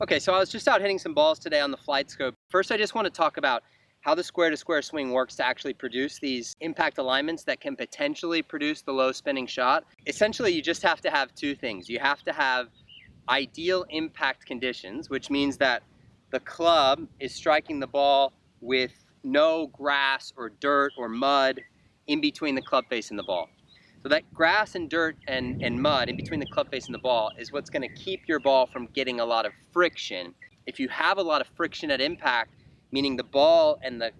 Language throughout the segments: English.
Okay, so I was just out hitting some balls today on the Flight Scope. First, I just want to talk about how the square-to-square swing works to actually produce these impact alignments that can potentially produce the low spinning shot. Essentially, you just have to have two things. You have to have ideal impact conditions, which means that the club is striking the ball with no grass or dirt or mud in between the club face and the ball. So that grass and dirt and mud in between the club face and the ball is what's going to keep your ball from getting a lot of friction. If you have a lot of friction at impact, meaning the ball and the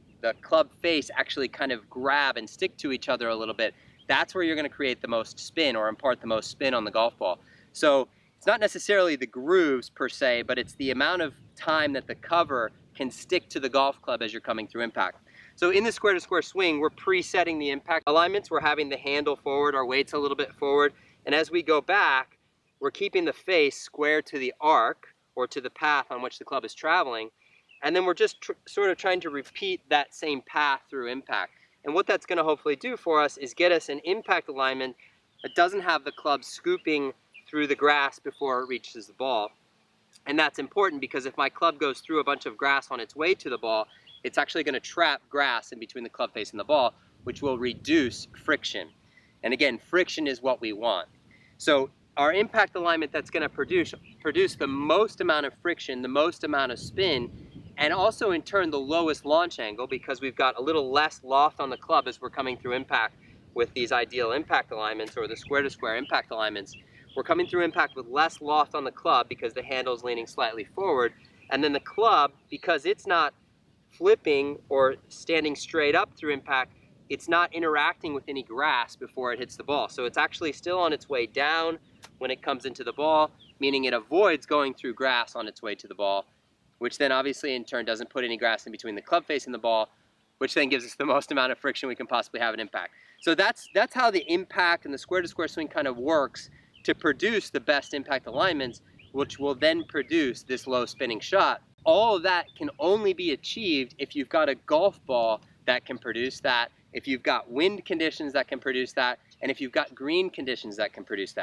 club face actually kind of grab and stick to each other a little bit, that's where you're going to create the most spin or impart the most spin on the golf ball. So it's not necessarily the grooves per se, but it's the amount of time that the cover can stick to the golf club as you're coming through impact. So in the square-to-square swing, we're presetting the impact alignments. We're having the handle forward, our weight's a little bit forward. And as we go back, we're keeping the face square to the arc or to the path on which the club is traveling. And then we're just sort of trying to repeat that same path through impact. And what that's going to hopefully do for us is get us an impact alignment that doesn't have the club scooping through the grass before it reaches the ball. And that's important because if my club goes through a bunch of grass on its way to the ball, it's actually going to trap grass in between the club face and the ball, which will reduce friction. And again, friction is what we want. So our impact alignment that's going to produce the most amount of friction, the most amount of spin, and also in turn the lowest launch angle, because we've got a little less loft on the club as we're coming through impact with these ideal impact alignments or the square-to-square impact alignments. We're coming through impact with less loft on the club because the handle is leaning slightly forward. And then the club, because it's not flipping or standing straight up through impact, it's not interacting with any grass before it hits the ball. So it's actually still on its way down when it comes into the ball, meaning it avoids going through grass on its way to the ball, which then obviously in turn doesn't put any grass in between the club face and the ball, which then gives us the most amount of friction we can possibly have at impact. So that's how the impact and the square-to-square swing kind of works to produce the best impact alignments, which will then produce this low spinning shot. All of that can only be achieved if you've got a golf ball that can produce that, if you've got wind conditions that can produce that, and if you've got green conditions that can produce that.